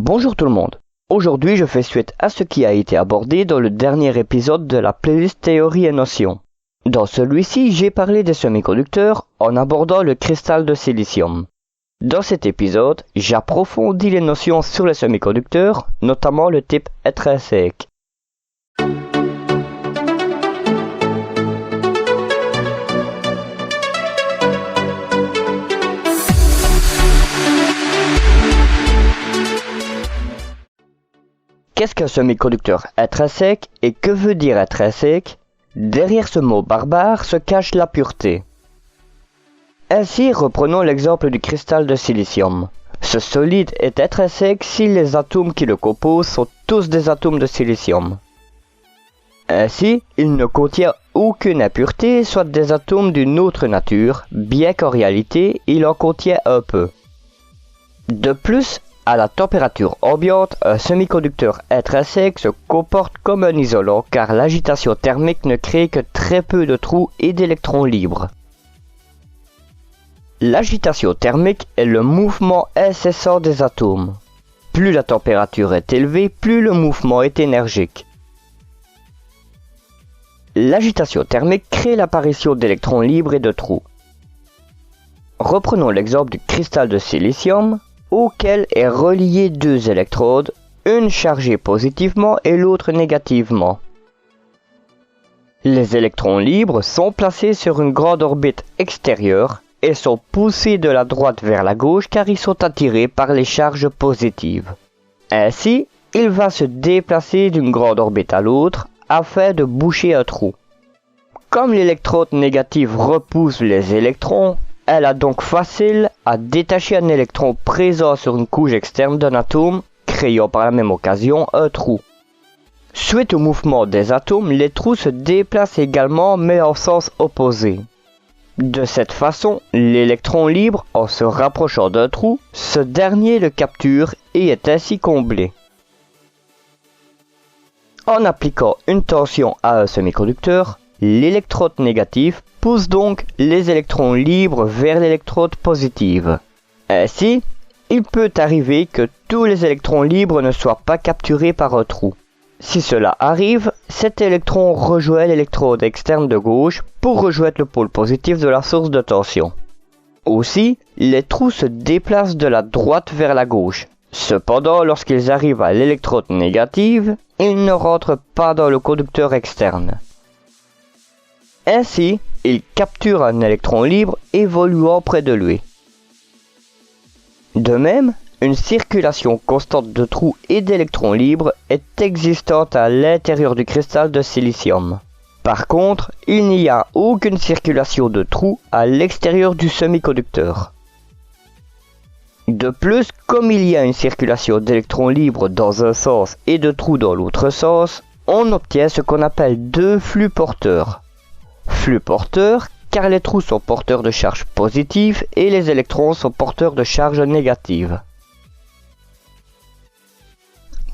Bonjour tout le monde. Aujourd'hui, je fais suite à ce qui a été abordé dans le dernier épisode de la playlist Théorie et Notions. Dans celui-ci, j'ai parlé des semi-conducteurs en abordant le cristal de silicium. Dans cet épisode, j'approfondis les notions sur les semi-conducteurs, notamment le type intrinsèque. Qu'est-ce qu'un semi-conducteur intrinsèque et que veut dire intrinsèque? Derrière ce mot barbare se cache la pureté. Ainsi, reprenons l'exemple du cristal de silicium. Ce solide est intrinsèque si les atomes qui le composent sont tous des atomes de silicium. Ainsi, il ne contient aucune impureté, soit des atomes d'une autre nature, bien qu'en réalité, il en contient un peu. De plus, à la température ambiante, un semi-conducteur intrinsèque se comporte comme un isolant car l'agitation thermique ne crée que très peu de trous et d'électrons libres. L'agitation thermique est le mouvement incessant des atomes. Plus la température est élevée, plus le mouvement est énergique. L'agitation thermique crée l'apparition d'électrons libres et de trous. Reprenons l'exemple du cristal de silicium, auquel est relié deux électrodes, une chargée positivement et l'autre négativement. Les électrons libres sont placés sur une grande orbite extérieure et sont poussés de la droite vers la gauche car ils sont attirés par les charges positives. Ainsi, il va se déplacer d'une grande orbite à l'autre afin de boucher un trou. Comme l'électrode négative repousse les électrons, elle a donc facile à détacher un électron présent sur une couche externe d'un atome, créant par la même occasion un trou. Suite au mouvement des atomes, les trous se déplacent également mais en sens opposé. De cette façon, l'électron libre, en se rapprochant d'un trou, ce dernier le capture et est ainsi comblé. En appliquant une tension à un semi-conducteur, l'électrode négative pousse donc les électrons libres vers l'électrode positive. Ainsi, il peut arriver que tous les électrons libres ne soient pas capturés par un trou. Si cela arrive, cet électron rejoint l'électrode externe de gauche pour rejoindre le pôle positif de la source de tension. Aussi, les trous se déplacent de la droite vers la gauche. Cependant, lorsqu'ils arrivent à l'électrode négative, ils ne rentrent pas dans le conducteur externe. Ainsi, il capture un électron libre évoluant près de lui. De même, une circulation constante de trous et d'électrons libres est existante à l'intérieur du cristal de silicium. Par contre, il n'y a aucune circulation de trous à l'extérieur du semi-conducteur. De plus, comme il y a une circulation d'électrons libres dans un sens et de trous dans l'autre sens, on obtient ce qu'on appelle deux flux porteurs. Flux porteurs car les trous sont porteurs de charge positive et les électrons sont porteurs de charge négative.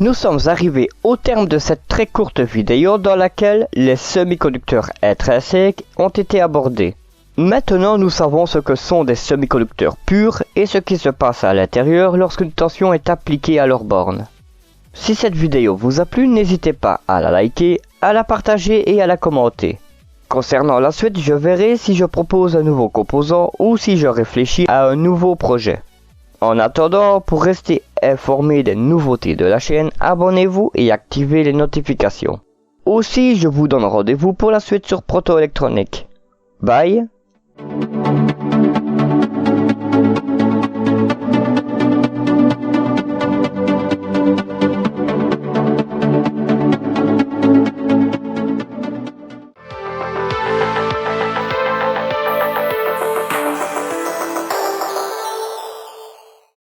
Nous sommes arrivés au terme de cette très courte vidéo dans laquelle les semi-conducteurs intrinsèques ont été abordés. Maintenant nous savons ce que sont des semi-conducteurs purs et ce qui se passe à l'intérieur lorsqu'une tension est appliquée à leur borne. Si cette vidéo vous a plu, n'hésitez pas à la liker, à la partager et à la commenter. Concernant la suite, je verrai si je propose un nouveau composant ou si je réfléchis à un nouveau projet. En attendant, pour rester informé des nouveautés de la chaîne, abonnez-vous et activez les notifications. Aussi, je vous donne rendez-vous pour la suite sur Proto Électronique. Bye!